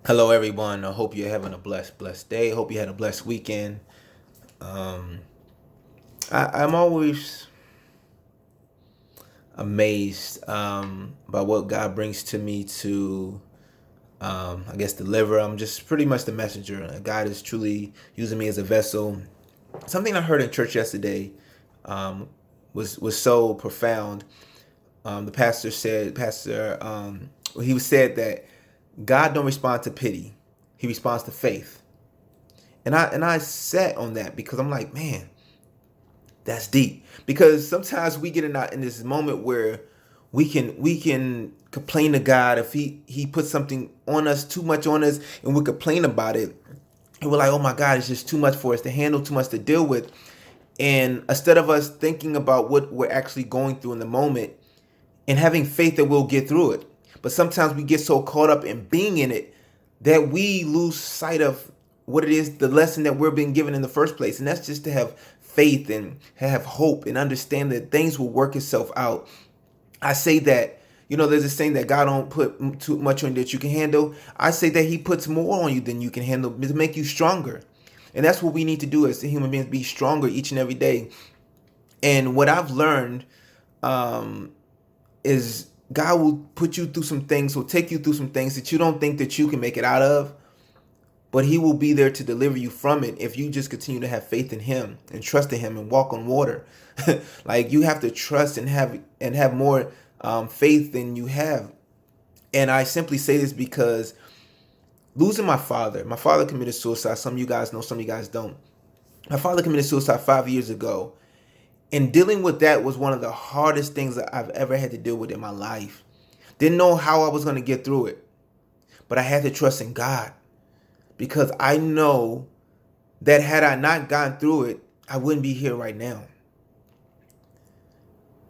Hello, everyone. I hope you're having a blessed day. Hope you had a blessed weekend. Um, I'm always amazed by what God brings to me to, I guess, deliver. I'm just pretty much the messenger. God is truly using me as a vessel. Something I heard in church yesterday um, was so profound. The pastor said, he said that God don't respond to pity; He responds to faith. And I sat on that because I'm like, man, that's deep. Because sometimes we get in this moment where we can complain to God if he puts something on us, too much on us, and we complain about it. And we're like, oh my God, it's just too much for us to handle, too much to deal with. And instead of us thinking about what we're actually going through in the moment and having faith that we'll get through it. But sometimes we get so caught up in being in it that we lose sight of what it is, the lesson that we're being given in the first place. And that's just to have faith and have hope and understand that things will work itself out. I say that, there's this saying that God don't put too much on you that you can handle. I say that He puts more on you than you can handle to make you stronger. And that's what we need to do as human beings, be stronger each and every day. And what I've learned um, is God will put you through some things, will take you through some things that you don't think that you can make it out of, but He will be there to deliver you from it if you just continue to have faith in Him and trust in Him and walk on water. Like, you have to trust and have more faith than you have. And I simply say this because losing my father committed suicide. Some of you guys know, some of you guys don't. My father committed suicide 5 years ago. And dealing with that was one of the hardest things that I've ever had to deal with in my life. Didn't know how I was going to get through it, but I had to trust in God because I know that had I not gone through it, I wouldn't be here right now.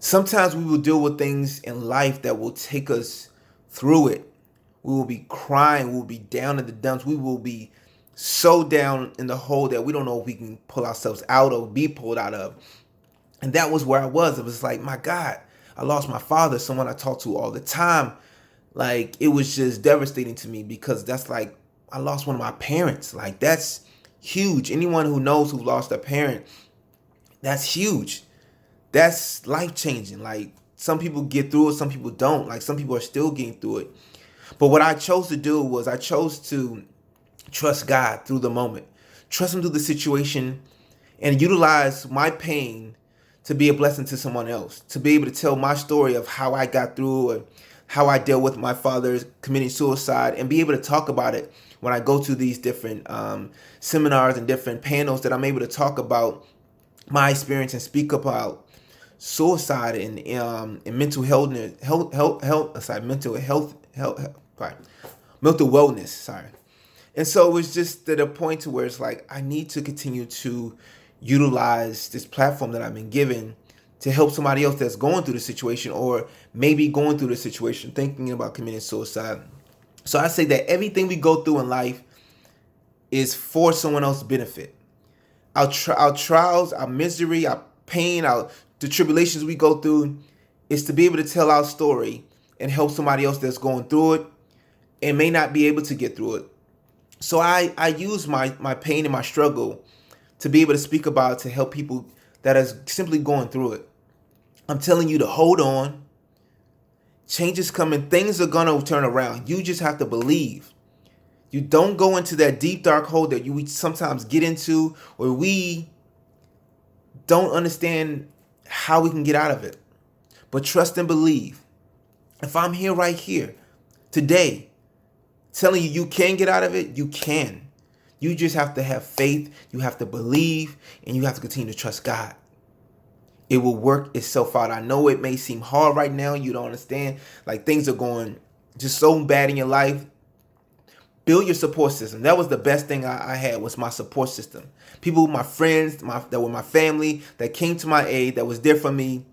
Sometimes we will deal with things in life that will take us through it. We will be crying, we will be down in the dumps, we will be so down in the hole that we don't know if we can pull ourselves out or be pulled out of. And that was where I was. It was like, my God, I lost my father, someone I talked to all the time. Like, it was just devastating to me because that's like, I lost one of my parents. Like, that's huge. Anyone who knows who lost a parent, that's huge. That's life changing. Like, some people get through it, some people don't. Like, some people are still getting through it. But what I chose to do was I chose to trust God through the moment, trust Him through the situation, and utilize my pain to be a blessing to someone else, to be able to tell my story of how I got through and how I dealt with my father committing suicide, and be able to talk about it when I go to these different seminars and different panels, that I'm able to talk about my experience and speak about suicide and mental sorry, mental wellness. Sorry. And so it was just at a point to where it's like, I need to continue to utilize this platform that I've been given to help somebody else that's going through the situation, or maybe going through the situation, thinking about committing suicide. So I say that everything we go through in life is for someone else's benefit. Our trials, our misery, our pain, the tribulations we go through is to be able to tell our story and help somebody else that's going through it and may not be able to get through it. So I use my pain and my struggle to be able to speak about it, to help people that are simply going through it. I'm telling you to hold on. Change is coming. Things are going to turn around. You just have to believe. You don't go into that deep, dark hole that we sometimes get into, where we don't understand how we can get out of it. But trust and believe. If I'm here right here today telling you can get out of it, you can. You just have to have faith, you have to believe, and you have to continue to trust God. It will work itself out. I know it may seem hard right now. You don't understand. Like, things are going just so bad in your life. Build your support system. That was the best thing I had, was my support system. People, my friends, that were my family, that came to my aid, that was there for me.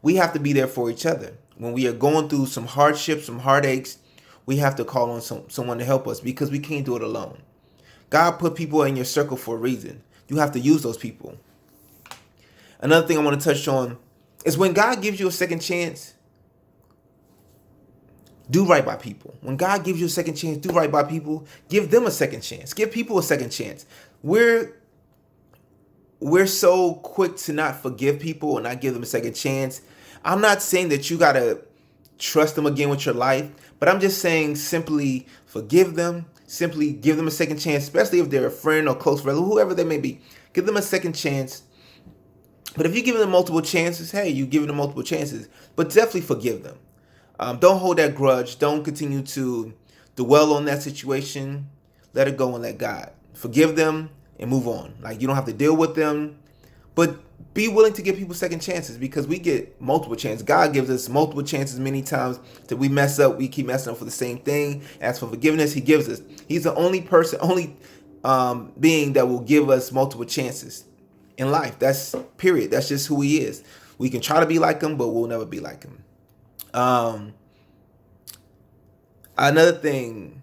We have to be there for each other. When we are going through some hardships, some heartaches, we have to call on someone to help us, because we can't do it alone. God put people in your circle for a reason. You have to use those people. Another thing I want to touch on is, when God gives you a second chance, Do right by people. When God gives you a second chance, do right by people. Give them a second chance. Give people a second chance. We're so quick to not forgive people and not give them a second chance. I'm not saying that you gotta trust them again with your life, but I'm just saying simply forgive them. Simply give them a second chance, especially if they're a friend or close relative, whoever they may be. Give them a second chance. But if you give them multiple chances, hey, you give them multiple chances. But definitely forgive them. Don't hold that grudge. Don't continue to dwell on that situation. Let it go and let God. Forgive them and move on. Like, you don't have to deal with them. But be willing to give people second chances, because we get multiple chances. God gives us multiple chances many times that we mess up. We keep messing up for the same thing. As for forgiveness, he gives us. He's the only being that will give us multiple chances in life. That's period. That's just who he is. We can try to be like him, but we'll never be like him. Another thing,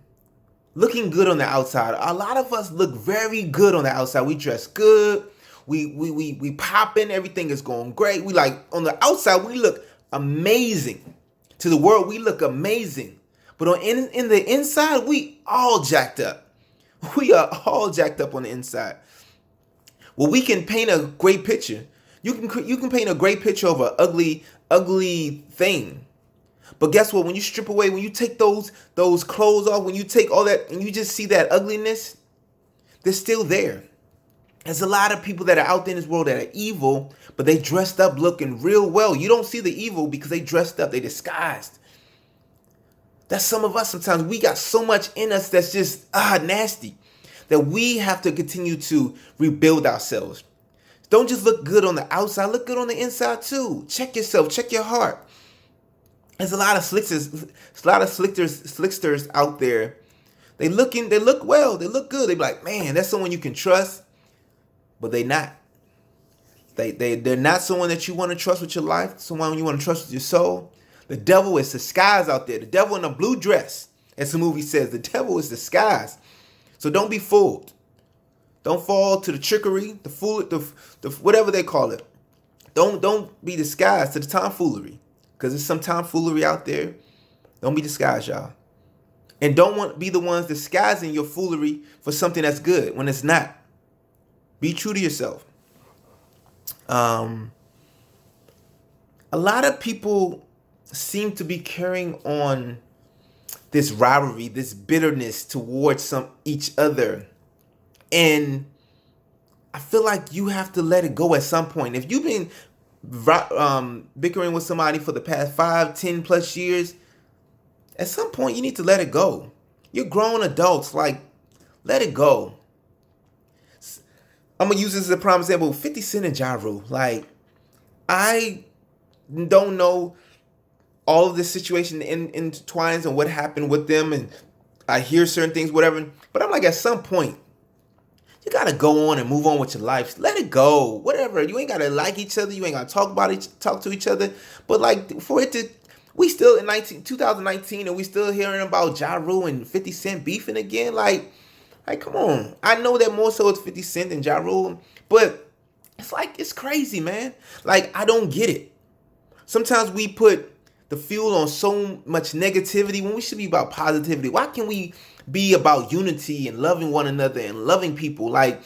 looking good on the outside. A lot of us look very good on the outside. We dress good. We popping. Everything is going great. We like on the outside, we look amazing. To the world, we look amazing. But in the inside, we all jacked up. We are all jacked up on the inside. Well, we can paint a great picture. You can paint a great picture of an ugly thing. But guess what? When you strip away, when you take those clothes off, when you take all that and you just see that ugliness, they're still there. There's a lot of people that are out there in this world that are evil, but they dressed up looking real well. You don't see the evil because they dressed up, they disguised. That's some of us sometimes. We got so much in us that's just nasty, that we have to continue to rebuild ourselves. Don't just look good on the outside, look good on the inside too. Check yourself, check your heart. There's a lot of slicksters out there. They look well, they look good. They be like, man, that's someone you can trust. But they're not. They're not someone that you want to trust with your life, someone you want to trust with your soul. The devil is disguised out there. The devil in a blue dress, as the movie says, the devil is disguised. So don't be fooled. Don't fall to the trickery, the whatever they call it. Don't be disguised to the tomfoolery, because there's some tomfoolery out there. Don't be disguised, y'all. And don't be the ones disguising your foolery for something that's good when it's not. Be true to yourself. A lot of people seem to be carrying on this rivalry, this bitterness towards each other. And I feel like you have to let it go at some point. If you've been bickering with somebody for the past 5, 10 plus years, at some point you need to let it go. You're grown adults, like, let it go. I'm going to use this as a prime example. 50 Cent and Ja Rule. Like, I don't know all of this situation intertwines and what happened with them. And I hear certain things, whatever. But I'm like, at some point, you got to go on and move on with your life. Let it go. Whatever. You ain't got to like each other. You ain't got to talk to each other. But like, we still in 2019 and we still hearing about Ja Rule and 50 Cent beefing again. Like, come on. I know that more so it's 50 Cent than Ja Rule, but it's crazy, man. Like, I don't get it. Sometimes we put the fuel on so much negativity when we should be about positivity. Why can't we be about unity and loving one another and loving people? Like,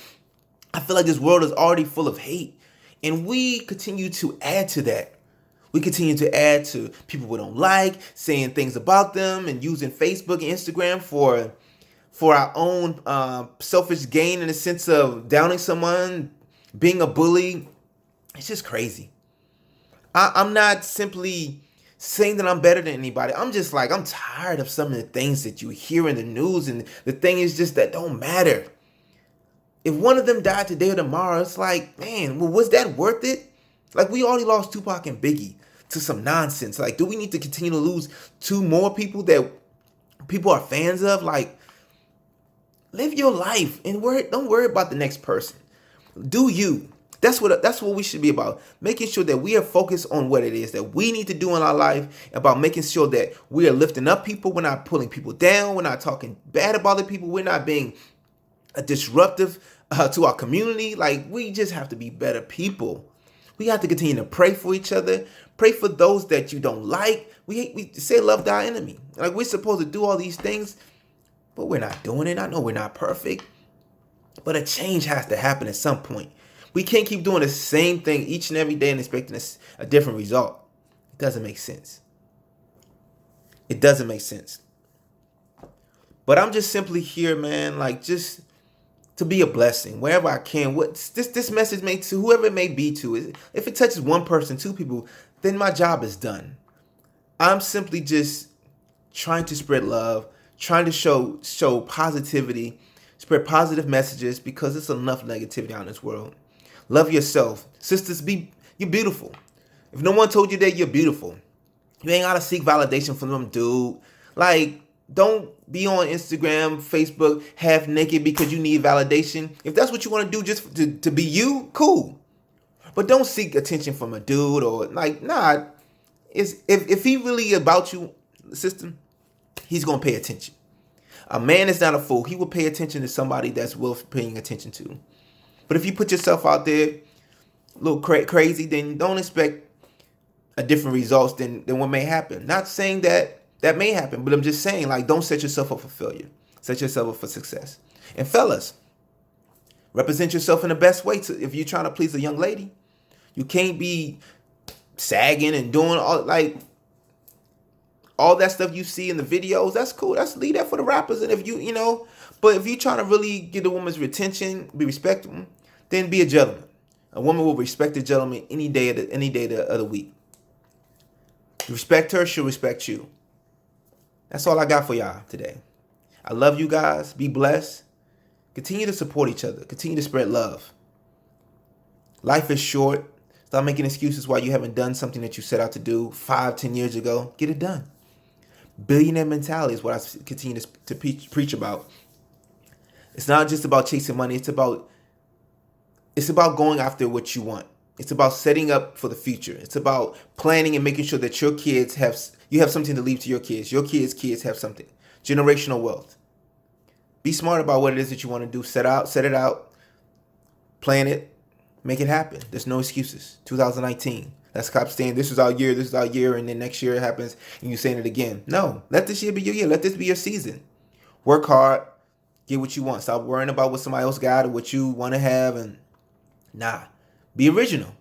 I feel like this world is already full of hate, and we continue to add to that. We continue to add to people we don't like, saying things about them, and using Facebook and Instagram for our own selfish gain, in the sense of downing someone, being a bully. It's just crazy. I'm not simply saying that I'm better than anybody. I'm just like, I'm tired of some of the things that you hear in the news, and the thing is just that don't matter. If one of them died today or tomorrow, it's like, man, well, was that worth it? Like, we already lost Tupac and Biggie to some nonsense. Like, do we need to continue to lose 2 more people that people are fans of? Like, live your life and don't worry about the next person. Do you. That's what we should be about. Making sure that we are focused on what it is that we need to do in our life, about making sure that we are lifting up people. We're not pulling people down. We're not talking bad about the people. We're not being disruptive to our community. Like, we just have to be better people. We have to continue to pray for each other. Pray for those that you don't like. We say love thy enemy. Like, we're supposed to do all these things, but we're not doing it. I know we're not perfect, but a change has to happen at some point. We can't keep doing the same thing each and every day and expecting a different result. It doesn't make sense. It doesn't make sense. But I'm just simply here, man, like, just to be a blessing wherever I can. What this message may to whoever it may be to. If it touches one person, two people, then my job is done. I'm simply just trying to spread love, trying to show positivity, spread positive messages, because there's enough negativity out in this world. Love yourself. Sisters, you're beautiful. If no one told you that you're beautiful, you ain't gotta seek validation from them, dude. Like, don't be on Instagram, Facebook, half naked because you need validation. If that's what you want to do just to be you, cool. But don't seek attention from a dude or like, nah. If he really about you, sister, he's gonna pay attention. A man is not a fool. He will pay attention to somebody that's worth paying attention to. But if you put yourself out there a little crazy, then don't expect a different results than what may happen. Not saying that may happen, but I'm just saying, like, don't set yourself up for failure. Set yourself up for success. And fellas, represent yourself in the best way. If you're trying to please a young lady, you can't be sagging and doing all that stuff you see in the videos. That's cool. Leave that for the rappers. And if but if you're trying to really get a woman's attention, be respectable, then be a gentleman. A woman will respect a gentleman any day of the week. You respect her, she'll respect you. That's all I got for y'all today. I love you guys. Be blessed. Continue to support each other. Continue to spread love. Life is short. Stop making excuses why you haven't done something that you set out to do 5-10 years ago. Get it done. Billionaire mentality is what I continue to preach about. It's not just about chasing money. It's about going after what you want. It's about setting up for the future. It's about planning and making sure that your kids have something to leave to your kids. Your kids have something. Generational wealth. Be smart about what it is that you want to do. Set it out, plan it, make it happen. There's no excuses. 2019. Let's stop saying this is our year, and then next year it happens and you're saying it again. No, let this year be your year. Let this be your season. Work hard, get what you want. Stop worrying about what somebody else got or what you want to have, and be original.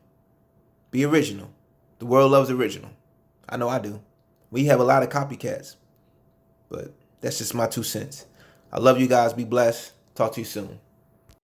Be original. The world loves original. I know I do. We have a lot of copycats, but that's just my 2 cents. I love you guys. Be blessed. Talk to you soon.